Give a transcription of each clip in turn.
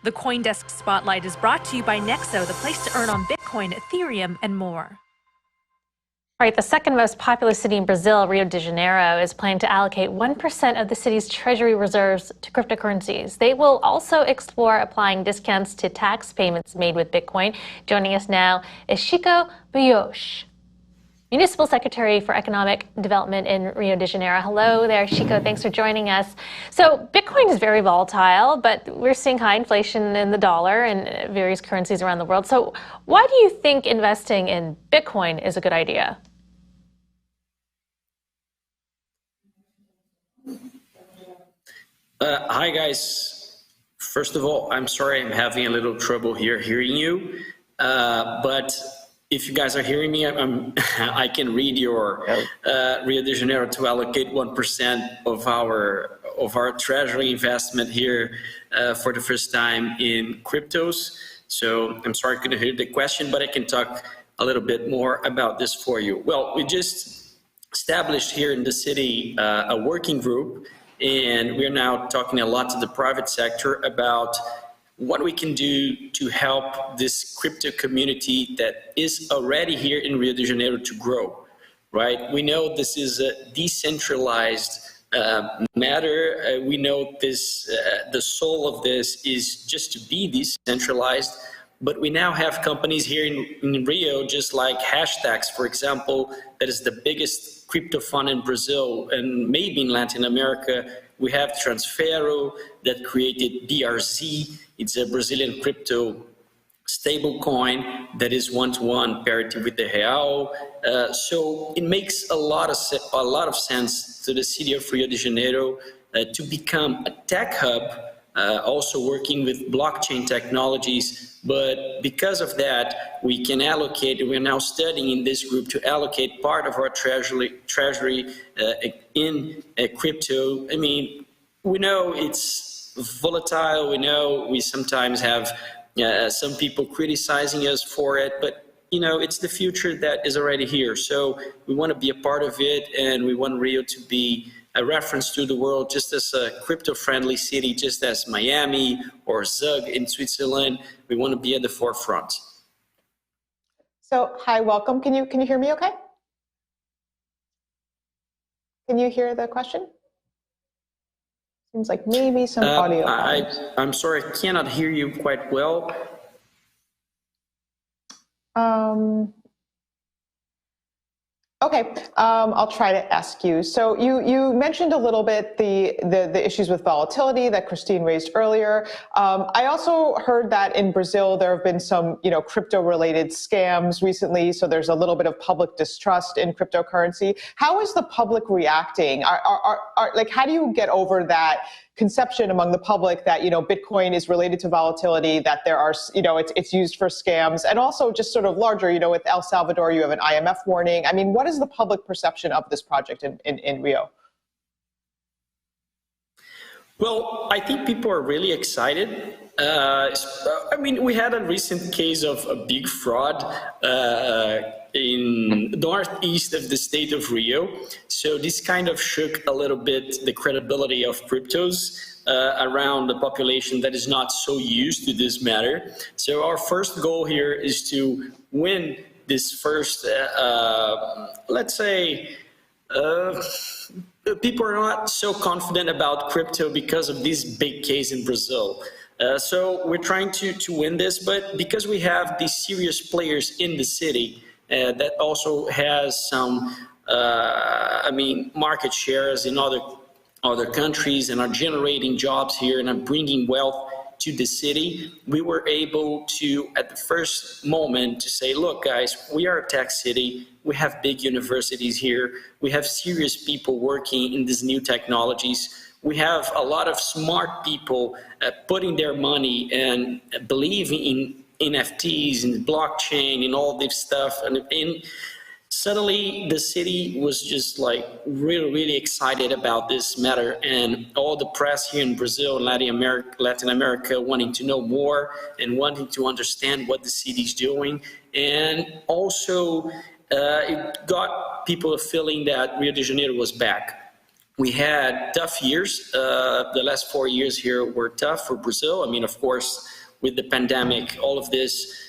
The CoinDesk Spotlight is brought to you by Nexo, the place to earn on Bitcoin, Ethereum, and more. Right, the second most populous city in Brazil, Rio de Janeiro, is planning to allocate 1% of the city's treasury reserves to cryptocurrencies. They will also explore applying discounts to tax payments made with Bitcoin. Joining us now is Chico Buioche, Municipal Secretary for Economic Development in Rio de Janeiro. Hello there, Chico. Thanks for joining us. So Bitcoin is very volatile, but we're seeing high inflation in the dollar and various currencies around the world. So why do you think investing in Bitcoin is a good idea? Hi, guys. First of all, I'm sorry I'm having a little trouble here hearing you, but if you guys are hearing me, I can read your Rio de Janeiro to allocate 1% of our treasury investment here for the first time in cryptos. So I'm sorry I couldn't hear the question, but I can talk a little bit more about this for you. Well, we just established here in the city a working group, and we're now talking a lot to the private sector about what we can do to help this crypto community that is already here in Rio de Janeiro to grow, right? We know this is a decentralized matter. We know this, the soul of this is just to be decentralized, but we now have companies here in Rio, just like Hashtags, for example, that is the biggest crypto fund in Brazil and maybe in Latin America. We have Transfero that created BRZ. It's a Brazilian crypto stable coin that is one-to-one parity with the real. So it makes a lot of sense to the city of Rio de Janeiro to become a tech hub, also working with blockchain technologies. But because of that, we can allocate, we're now studying in this group to allocate part of our treasury in crypto. I mean, we know it's volatile. We know we sometimes have some people criticizing us for it, but you know, it's the future that is already here. So we want to be a part of it, and we want Rio to be a reference to the world, just as a crypto-friendly city, just as Miami or Zug in Switzerland. We want to be at the forefront. So, hi, welcome. Can you hear me okay? Can you hear the question? Seems like maybe some audio. I'm sorry, I cannot hear you quite well. Okay, I'll try to ask you. So you mentioned a little bit the issues with volatility that Christine raised earlier. I also heard that in Brazil there have been some crypto-related scams recently. So there's a little bit of public distrust in cryptocurrency. How is the public reacting? Like, how do you get over that conception among the public that Bitcoin is related to volatility, that there are it's used for scams, and also just sort of larger, with El Salvador you have an IMF warning. I mean, what is the public perception of this project in Rio? Well, I think people are really excited. I mean, we had a recent case of a big fraud in northeast of the state of Rio. So this kind of shook a little bit the credibility of cryptos around the population that is not so used to this matter. So our first goal here is to win this first, let's say, people are not so confident about crypto because of this big case in Brazil. So we're trying to win this, but because we have these serious players in the city that also has some, market shares in other countries and are generating jobs here and are bringing wealth to the city, we were able to, at the first moment, to say, look, guys, we are a tech city. We have big universities here. We have serious people working in these new technologies. We have a lot of smart people putting their money and believing in NFTs and blockchain and all this stuff. And suddenly the city was just like really excited about this matter, and all the press here in Brazil and Latin America wanting to know more and wanting to understand what the city is doing. And also it got people a feeling that Rio de Janeiro was back. we had tough years. The last 4 years here were tough for Brazil. I mean, of course, with the pandemic, all of this,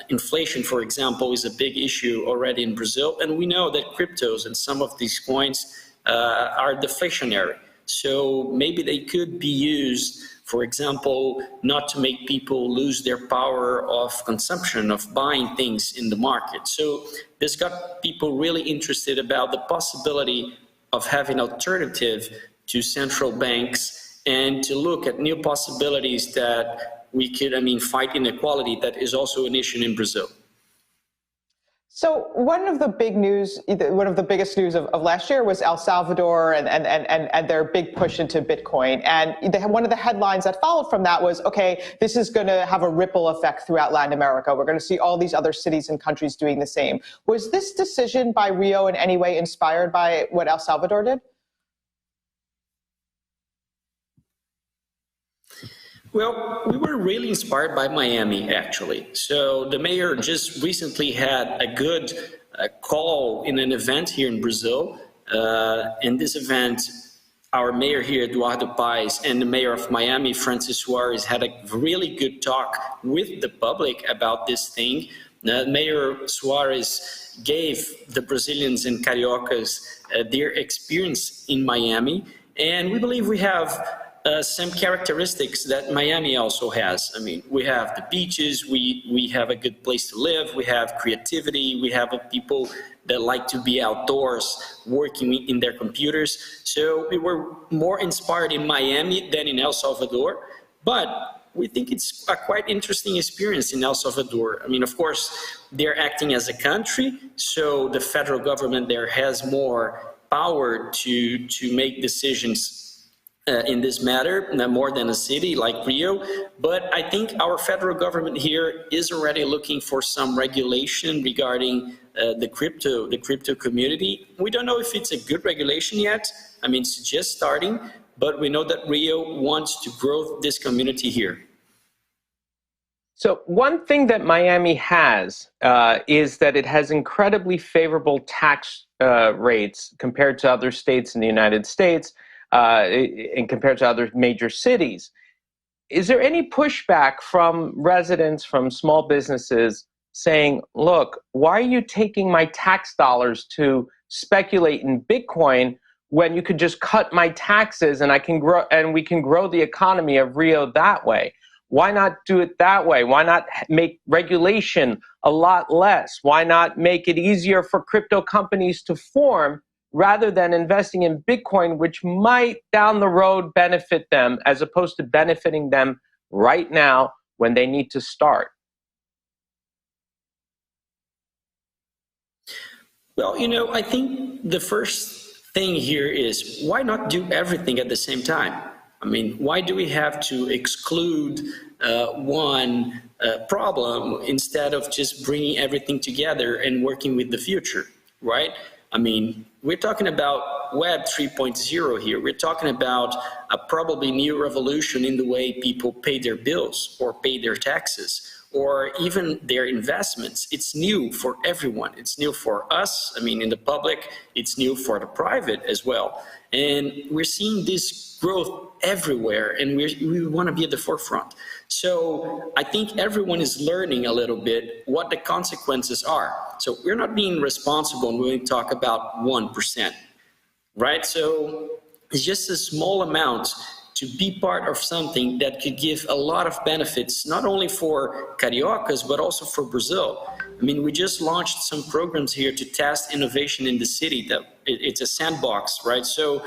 inflation, for example, is a big issue already in Brazil. And we know that cryptos and some of these coins are deflationary. So maybe they could be used, for example, not to make people lose their power of consumption, of buying things in the market. So this got people really interested about the possibility of having alternative to central banks and to look at new possibilities that we could, fight inequality that is also an issue in Brazil. So one of the biggest news of last year was El Salvador and their big push into Bitcoin. And one of the headlines that followed from that was, okay, this is going to have a ripple effect throughout Latin America. We're going to see all these other cities and countries doing the same. Was this decision by Rio in any way inspired by what El Salvador did? Well, we were really inspired by Miami, actually. So the mayor just recently had a good call in an event here in Brazil. In this event, our mayor here, Eduardo Paes, and the mayor of Miami, Francis Suarez, had a really good talk with the public about this thing. Mayor Suarez gave the Brazilians and Cariocas their experience in Miami, and we believe we have some characteristics that Miami also has. I mean, we have the beaches, we have a good place to live, we have creativity, we have people that like to be outdoors working in their computers. So we were more inspired in Miami than in El Salvador, but we think it's a quite interesting experience in El Salvador. I mean, of course, they're acting as a country, so the federal government there has more power to make decisions in this matter, more than a city like Rio. But I think our federal government here is already looking for some regulation regarding the crypto community. We don't know if it's a good regulation yet. I mean, it's just starting, but we know that Rio wants to grow this community here. So one thing that Miami has is that it has incredibly favorable tax rates compared to other states in the United States, and compared to other major cities. Is there any pushback from residents, from small businesses saying, look, why are you taking my tax dollars to speculate in Bitcoin when you could just cut my taxes and I can grow, and we can grow the economy of Rio that way? Why not do it that way? Why not make regulation a lot less? Why not make it easier for crypto companies to form rather than investing in Bitcoin, which might down the road benefit them as opposed to benefiting them right now when they need to start? Well, I think the first thing here is why not do everything at the same time? I mean, why do we have to exclude one problem instead of just bringing everything together and working with the future, right? I mean, we're talking about Web 3.0 here. We're talking about a probably new revolution in the way people pay their bills or pay their taxes or even their investments. It's new for everyone. It's new for us, in the public. It's new for the private as well. And we're seeing this growth everywhere, and we want to be at the forefront. So I think everyone is learning a little bit what the consequences are. So we're not being responsible when we talk about 1%, right? So it's just a small amount to be part of something that could give a lot of benefits, not only for Cariocas, but also for Brazil. We just launched some programs here to test innovation in the city. It's a sandbox, right? So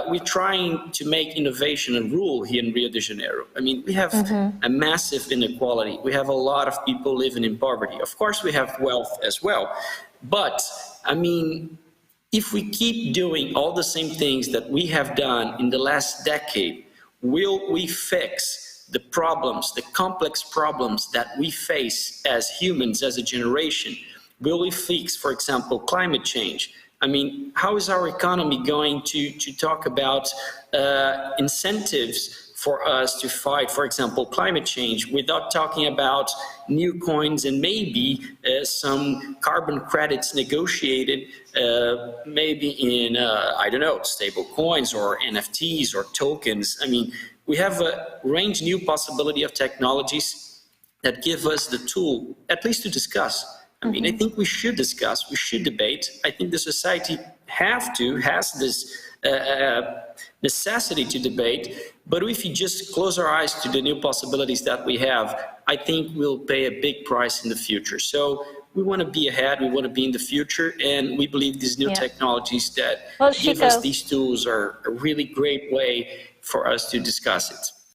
we're trying to make innovation a rule here in Rio de Janeiro. We have a massive inequality. We have a lot of people living in poverty. Of course, we have wealth as well. But, if we keep doing all the same things that we have done in the last decade, will we fix the problems, the complex problems that we face as humans, as a generation? Will we fix, for example, climate change? How is our economy going to talk about incentives for us to fight, for example, climate change without talking about new coins and maybe some carbon credits negotiated, maybe in, I don't know, stable coins or NFTs or tokens. I mean, we have a range new possibility of technologies that give us the tool, at least to discuss. I mean, I think we should discuss, we should debate. I think the society has this necessity to debate, but if you just close our eyes to the new possibilities that we have, I think we'll pay a big price in the future. So we want to be ahead, we want to be in the future, and we believe these new technologies that give us these tools are a really great way for us to discuss it.